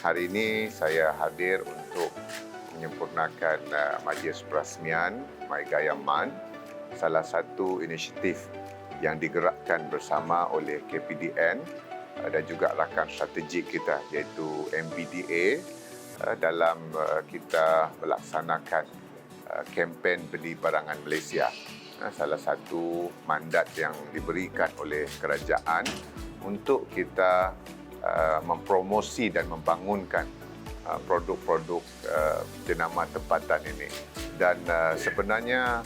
Hari ini saya hadir untuk menyempurnakan majlis perasmian My Gaya MAN, salah satu inisiatif yang digerakkan bersama oleh KPDN dan juga rakan strategik kita iaitu MBDA dalam kita melaksanakan kempen Beli Barangan Malaysia. Salah satu mandat yang diberikan oleh kerajaan untuk kita mempromosi dan membangunkan produk-produk jenama tempatan ini. Dan sebenarnya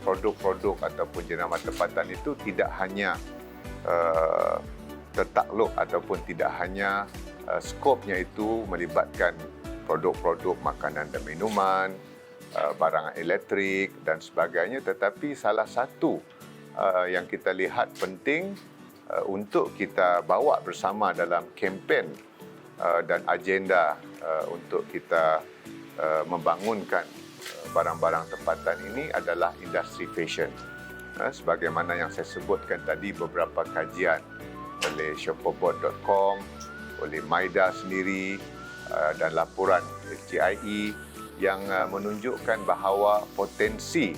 produk-produk ataupun jenama tempatan itu tidak hanya tertakluk ataupun tidak hanya skopnya itu melibatkan produk-produk makanan dan minuman, barangan elektrik dan sebagainya, tetapi salah satu yang kita lihat penting untuk kita bawa bersama dalam kempen dan agenda untuk kita membangunkan barang-barang tempatan ini adalah industri fashion. Sebagaimana yang saya sebutkan tadi, beberapa kajian oleh shopperbot.com, oleh Maida sendiri dan laporan HCIE yang menunjukkan bahawa potensi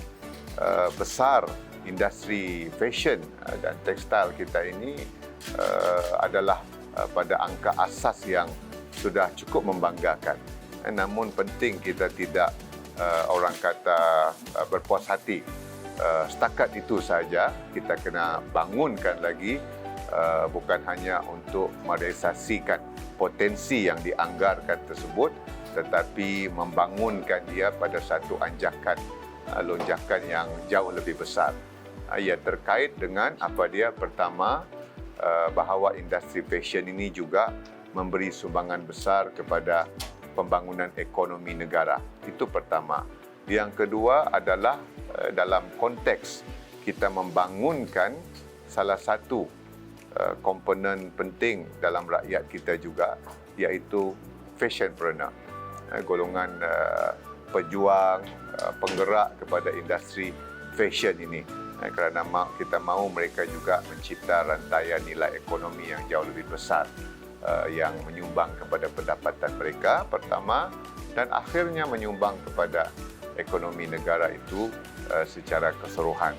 besar industri fashion dan tekstil kita ini adalah pada angka asas yang sudah cukup membanggakan. Namun penting kita tidak orang kata berpuas hati setakat itu saja. Kita kena bangunkan lagi, bukan hanya untuk merealisasikan potensi yang dianggarkan tersebut, tetapi membangunkan dia pada satu anjakan lonjakan yang jauh lebih besar. Ia terkait dengan apa dia, pertama, bahawa industri fashion ini juga memberi sumbangan besar kepada pembangunan ekonomi negara. Itu pertama. Yang kedua adalah dalam konteks kita membangunkan salah satu komponen penting dalam rakyat kita juga, iaitu fashionpreneur, golongan pejuang, penggerak kepada industri fashion ini. Kerana kita mahu mereka juga mencipta rantaian nilai ekonomi yang jauh lebih besar yang menyumbang kepada pendapatan mereka pertama, dan akhirnya menyumbang kepada ekonomi negara itu secara keseluruhan.